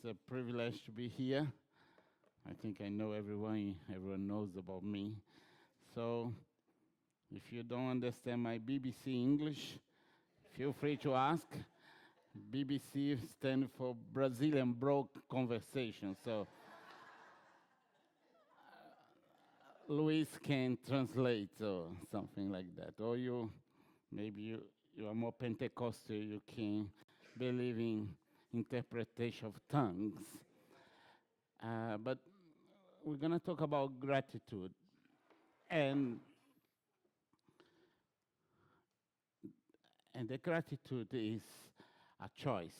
It's a privilege to be here. I think I know everyone knows about me. So if you don't understand my BBC English, feel free to ask. BBC stands for Brazilian Broke Conversation. So Luis can translate or something like that. Or you are more Pentecostal, you can believe in interpretation of tongues. But we're going to talk about gratitude. And the gratitude is a choice.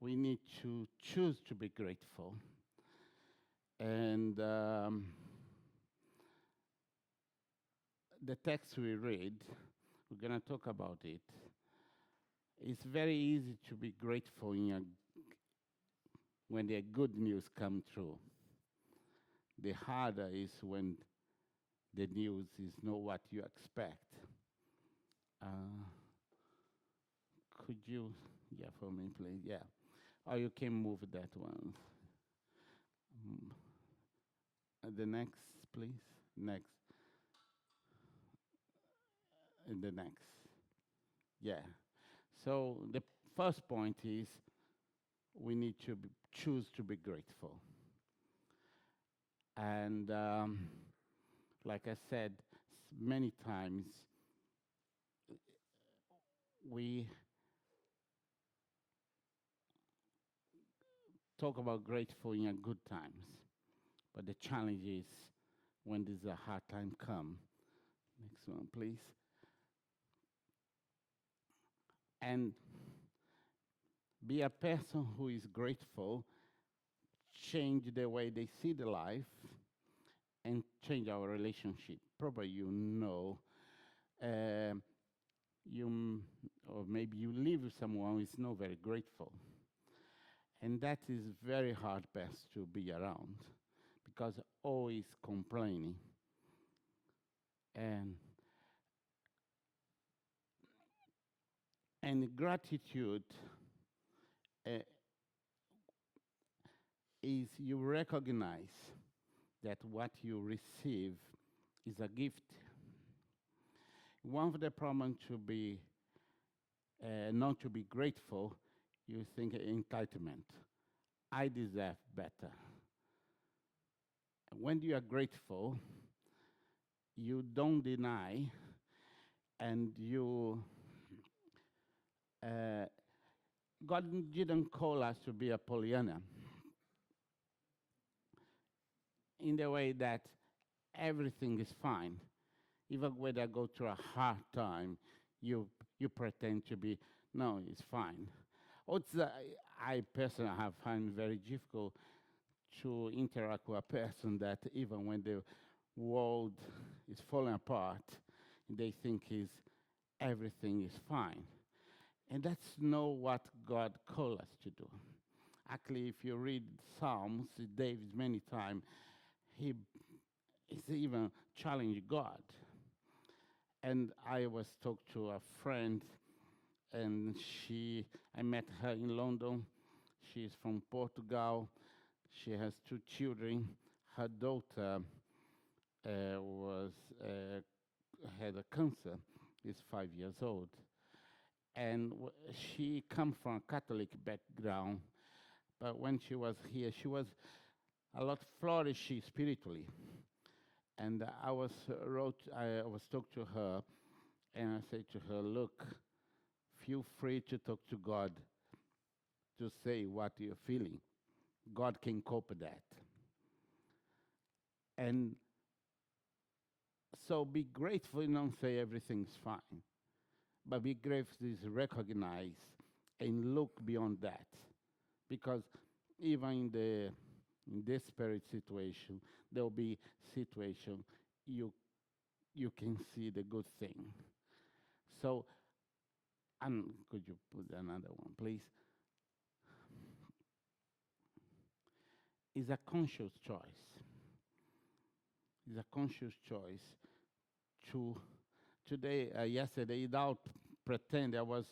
We need to choose to be grateful. And the text we read, we're going to talk about it. It's very easy to be grateful when the good news come true. The harder is when the news is not what you expect. Could you, for me, please, Or you can move that one. The next, please, next. And the next. So the first point is we need to choose to be grateful. And like I said many times, we talk about grateful in good times, but the challenge is when there's a hard time come. Next one, please. And be a person who is grateful, change the way they see the life, and change our relationship. Probably you know, or maybe you live with someone who is not very grateful. And that is very hard best to be around, because always complaining. And gratitude is you recognize that what you receive is a gift. One of the problems to be not to be grateful, you think entitlement. I deserve better. When you are grateful, you don't deny, and you God didn't call us to be a Pollyanna in the way that everything is fine. Even when I go through a hard time, you pretend to be, no, it's fine. I personally have found very difficult to interact with a person that even when the world is falling apart, they think everything is fine. And that's not what God called us to do. Actually, if you read Psalms, David many times, he's even challenged God. And I was talking to a friend, and I met her in London. She's from Portugal. She has 2 children. Her daughter had a cancer. Is 5 years old. And she comes from a Catholic background, but when she was here, she was a lot flourishing spiritually. And I was talking to her, and I said to her, look, feel free to talk to God, to say what you're feeling. God can cope with that. And so be grateful and don't say everything's fine. But be grateful is recognize and look beyond that. Because even in desperate situation, there will be situation you can see the good thing. So, and could you put another one, please? It's a conscious choice. It's a conscious choice to yesterday, without pretend, I was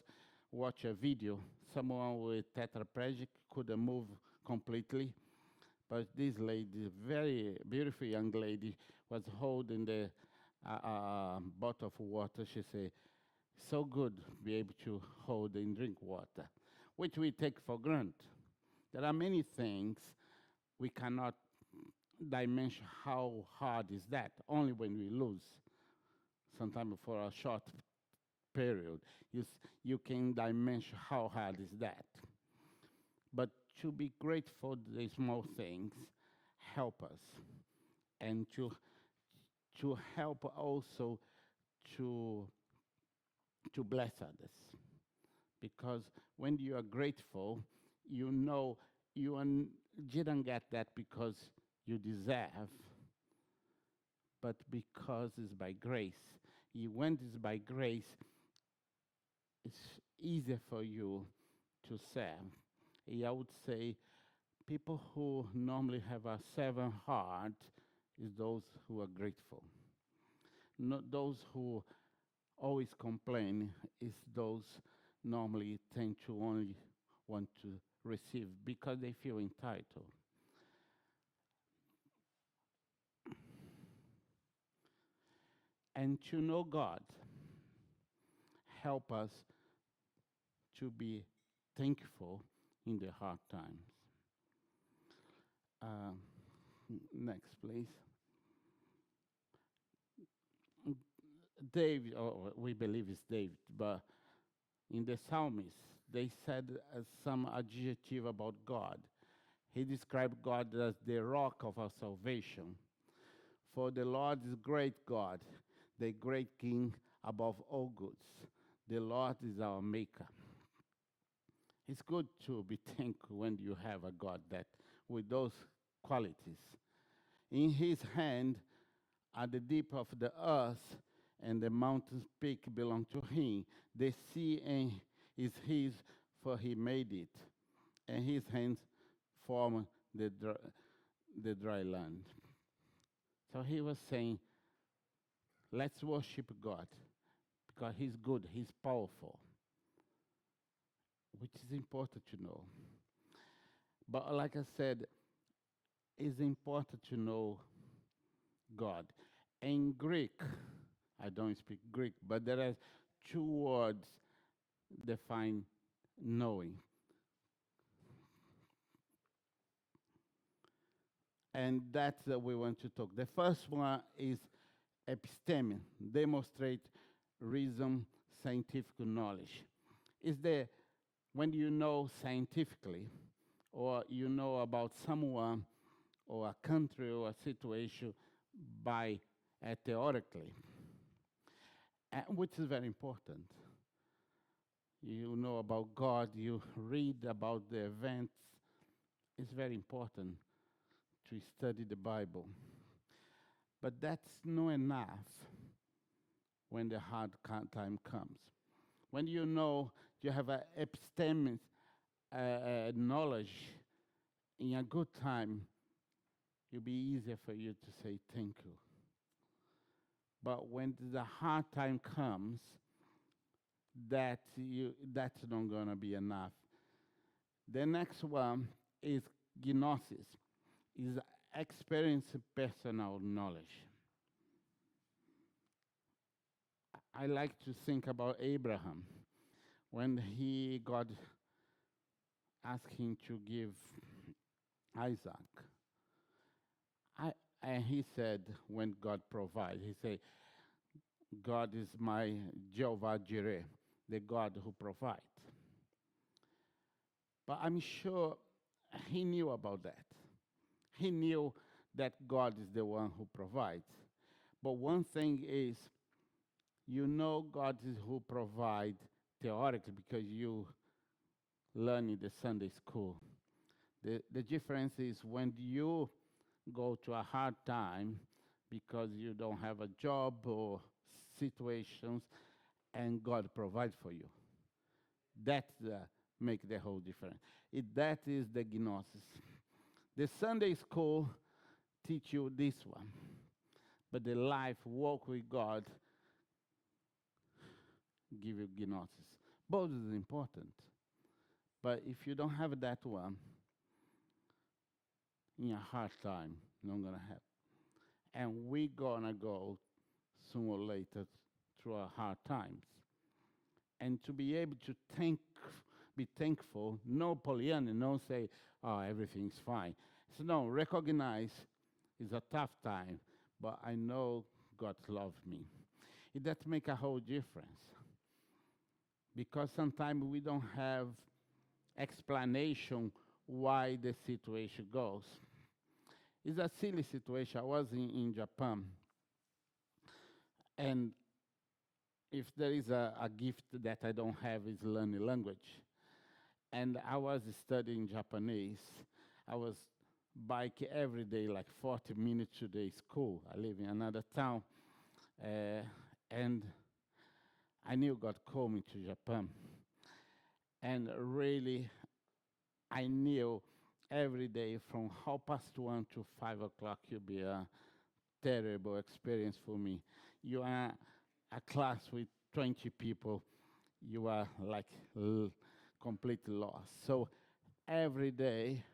watch a video. Someone with tetraplegic couldn't move completely, but this lady, very beautiful young lady, was holding the bottle of water. She said, so good to be able to hold and drink water, which we take for granted. There are many things we cannot dimension how hard is that, only when we lose, sometimes for a short period. You can dimension how hard is that. But to be grateful to the small things help us, and to help also to bless others. Because when you are grateful, you know didn't get that because you deserve, but because it's by grace. When it's by grace, it's easier for you to serve. I would say people who normally have a servant heart is those who are grateful. Not those who always complain is those normally tend to only want to receive because they feel entitled. And to know God help us to be thankful in the hard times. Next, please. David, or we believe it's David, but in the psalmist, they said some adjective about God. He described God as the rock of our salvation. For the Lord is great God, the great King above all goods. The Lord is our maker. It's good to be thankful when you have a God that with those qualities. In his hand are the deep of the earth, and the mountains peak belong to him. The sea is his, for he made it, and his hands form the dry land. So he was saying, let's worship God, because he's good, he's powerful, which is important to know. But like I said, it's important to know God. In Greek, I don't speak Greek, but there are two words define knowing. And that's what we want to talk. The first one is episteme, demonstrate reason, scientific knowledge. Is there when you know scientifically, or you know about someone or a country or a situation by theoretically, which is very important. You know about God, you read about the events. It's very important to study the Bible. But that's not enough when the hard time comes. When you know you have an epistemic knowledge in a good time, it'll be easier for you to say thank you. But when the hard time comes, that's not going to be enough. The next one is gnosis, is experience personal knowledge. I like to think about Abraham when God asked him to give Isaac. And he said, when God provides, he said, God is my Jehovah Jireh, the God who provides. But I'm sure he knew about that. He knew that God is the one who provides. But one thing is, you know God is who provides theoretically because you learn in the Sunday school. The difference is when you go to a hard time because you don't have a job or situations and God provides for you. That makes the whole difference. That is the gnosis. The Sunday school teach you this one, but the life walk with God give you gnosis. Both is important. But if you don't have that one, in a hard time, not gonna happen. And we gonna go sooner or later through our hard times. And to be able to be thankful, no Pollyanna, no say, oh, everything's fine. So no, recognize it's a tough time, but I know God loves me. It does make a whole difference. Because sometimes we don't have explanation why the situation goes. It's a silly situation. I was in Japan, and if there is a gift that I don't have is learning language. And I was studying Japanese. I was bike every day, like 40 minutes to the school. I live in another town, and I knew God called me to Japan. And really, I knew every day from 1:30 to 5 o'clock will be a terrible experience for me. You are a class with 20 people, you are like completely lost. So every day,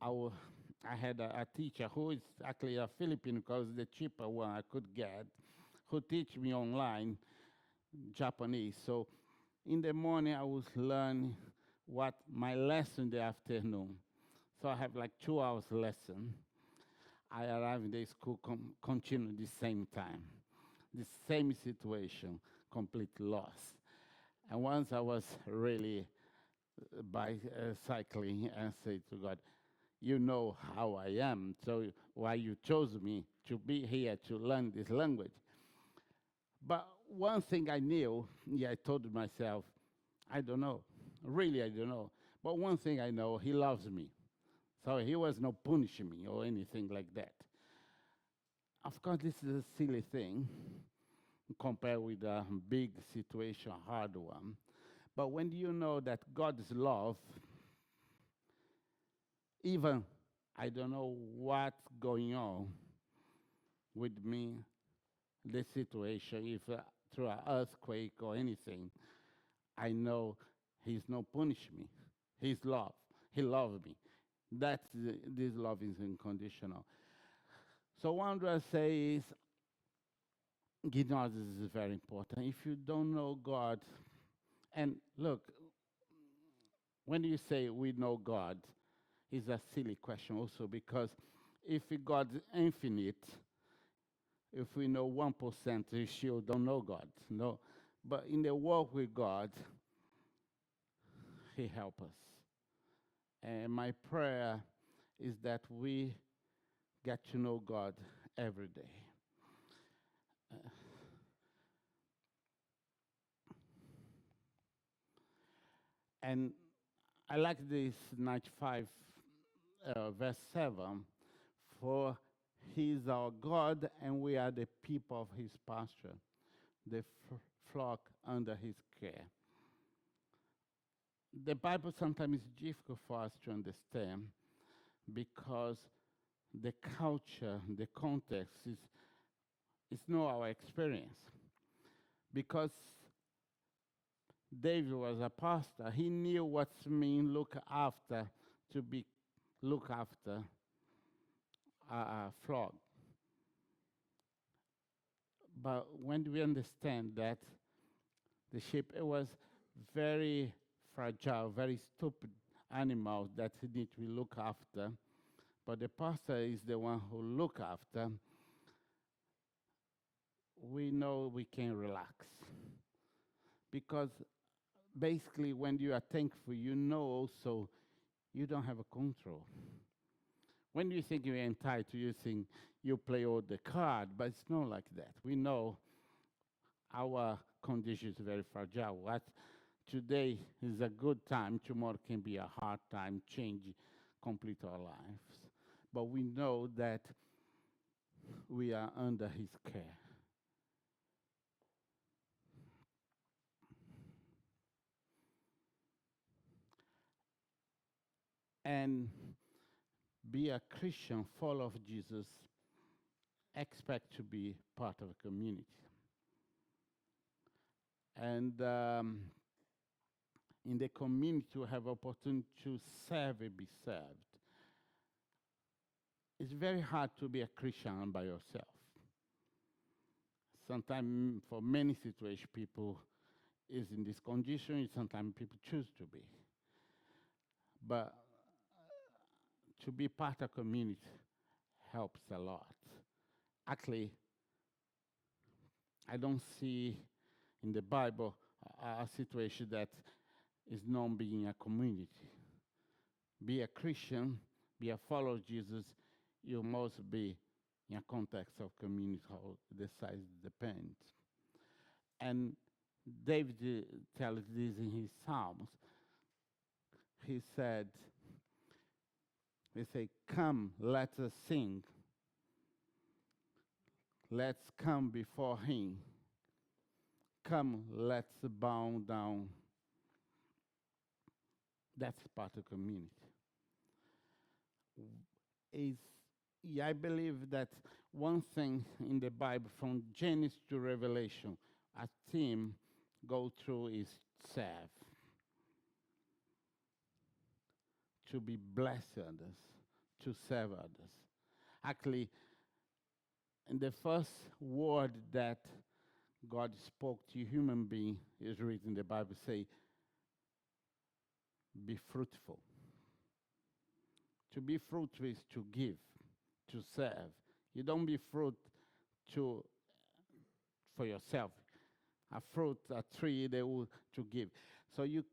I had a teacher who is actually a Filipino because the cheaper one I could get, who teach me online Japanese. So in the morning, I was learning what my lesson in the afternoon. So I have like 2 hours lesson. I arrive in the school, continue the same time, the same situation, completely lost. And once I was really cycling and say to God, you know how I am, so why you chose me to be here to learn this language. But one thing I knew, I told myself, I don't know, really I don't know. But one thing I know, he loves me. So he was not punishing me or anything like that. Of course, this is a silly thing compared with a big situation, hard one. But when you know that God's love, even I don't know what's going on with me, the situation, if through an earthquake or anything, I know He's not punish me. He's love. He loves me. This love is unconditional. So what I say is, this is very important. If you don't know God, and look, when you say we know God, it's a silly question also because if God is infinite, if we know 1%, we sure don't know God. No, but in the walk with God, He helps us. And my prayer is that we get to know God every day. And I like this 95 verse 7, for He is our God and we are the people of His pasture, the flock under His care. The Bible sometimes is difficult for us to understand because the culture, the context is not our experience. Because David was a pastor, he knew what's mean look after, to be look after a flock. But when we understand that the sheep, it was very fragile, very stupid animal that he need to look after, but the pastor is the one who look after, we know we can relax. Because basically when you are thankful, you know also you don't have a control. When you think you're entitled, you think you play all the card, but it's not like that. We know our condition is very fragile. What today is a good time, tomorrow can be a hard time, change complete our lives. But we know that we are under His care. And be a Christian, follower of Jesus, expect to be part of a community. And in the community to have opportunity to serve and be served. It's very hard to be a Christian by yourself. Sometimes, for many situations, people is in this condition. Sometimes people choose to be. But to be part of community helps a lot. Actually, I don't see in the Bible a situation that is not being a community. Be a Christian, be a follower of Jesus, you must be in a context of community, how the size depends. And David tells this in his Psalms. He said, they say, come, let us sing. Let's come before him. Come, let's bow down. That's part of community. I believe that one thing in the Bible, from Genesis to Revelation, a theme go through is serve. To be blessed others, to serve others. Actually, in the first word that God spoke to human being is written in the Bible, say, be fruitful. To be fruitful is to give, to serve. You don't be fruit for yourself. A fruit, a tree, they will to give. So you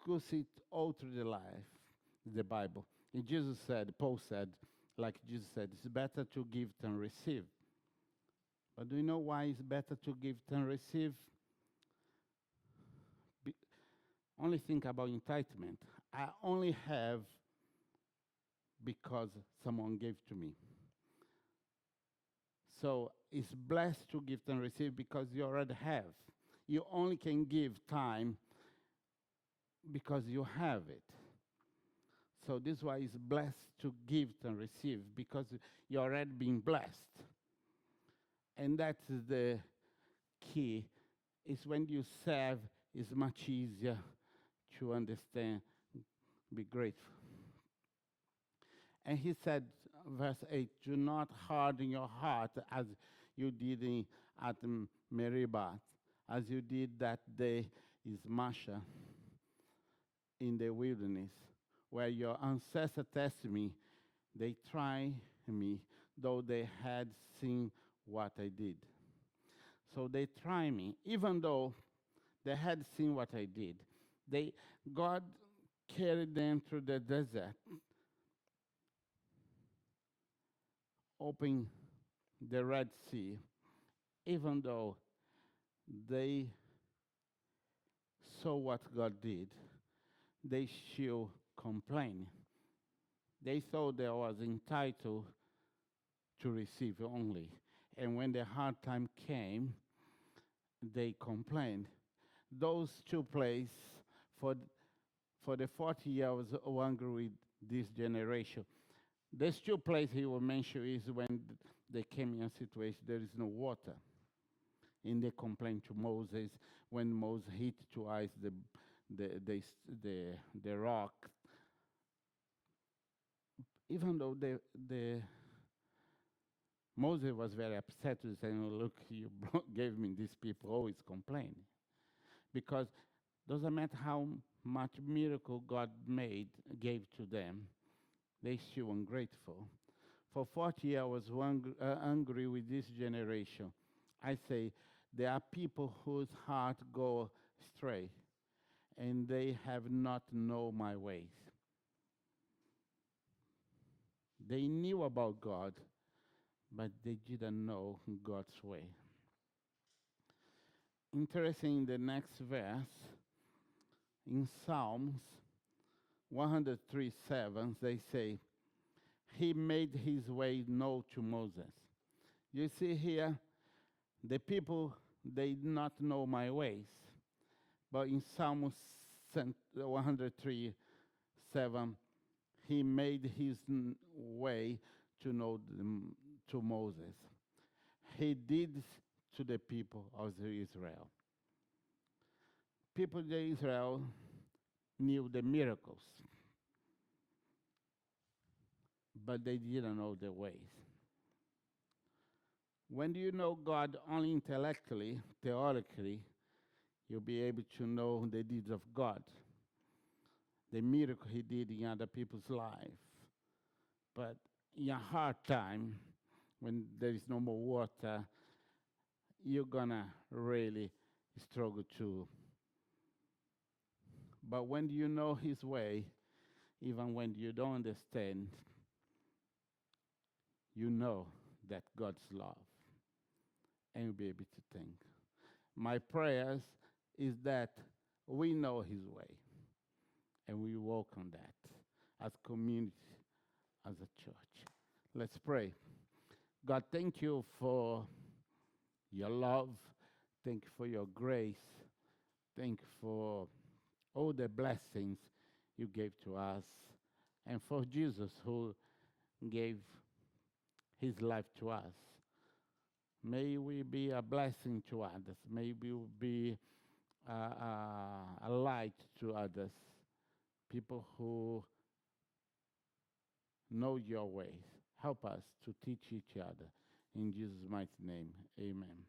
could see it all through the life, the Bible. And Jesus said, Paul said, like Jesus said, it's better to give than receive. But do you know why it's better to give than receive? Only think about entitlement. I only have because someone gave to me. So it's blessed to give and receive because you already have. You only can give time because you have it. So this is why it's blessed to give and receive, because you're already being blessed. And that's the key. Is when you serve, it's much easier to understand, be grateful. And he said, verse 8, do not harden your heart as you did at Meribah, as you did that day in Massah in the wilderness, where your ancestors tested me. They tried me, though they had seen what I did. So they tried me, even though they had seen what I did. God carried them through the desert, opened the Red Sea, even though they saw what God did. They still complained. They thought they was entitled to receive only. And when the hard time came, they complained. Those two places, for the 40 years of hunger with this generation, there's two places he will mention is when they came in a situation there is no water. And they complained to Moses when Moses hit to ice the rock. Even though the Moses was very upset with saying, oh, look, you gave me these people always complaining. Because doesn't matter how much miracle God gave to them, they still ungrateful. For 40 years I was angry with this generation. I say, there are people whose heart go astray, and they have not known my ways. They knew about God, but they didn't know God's way. Interesting, the next verse, in Psalms 103:7, they say, he made his way known to Moses. You see here, the people, they did not know my ways. But in Psalm 103:7, he made his way to know to Moses. He did to the people of Israel. People of Israel, knew the miracles, but they didn't know the ways. When you know God only intellectually, theoretically, you'll be able to know the deeds of God, the miracle he did in other people's life. But in a hard time, when there is no more water, you're gonna really struggle too. But when you know his way, even when you don't understand, you know that God's love, and you'll be able to think. My prayers is that we know his way, and we walk on that as community, as a church. Let's pray. God, thank you for your love. Thank you for your grace. Thank you for all the blessings you gave to us, and for Jesus who gave his life to us. May we be a blessing to others. May we be a light to others, people who know your ways. Help us to teach each other. In Jesus' mighty name, amen.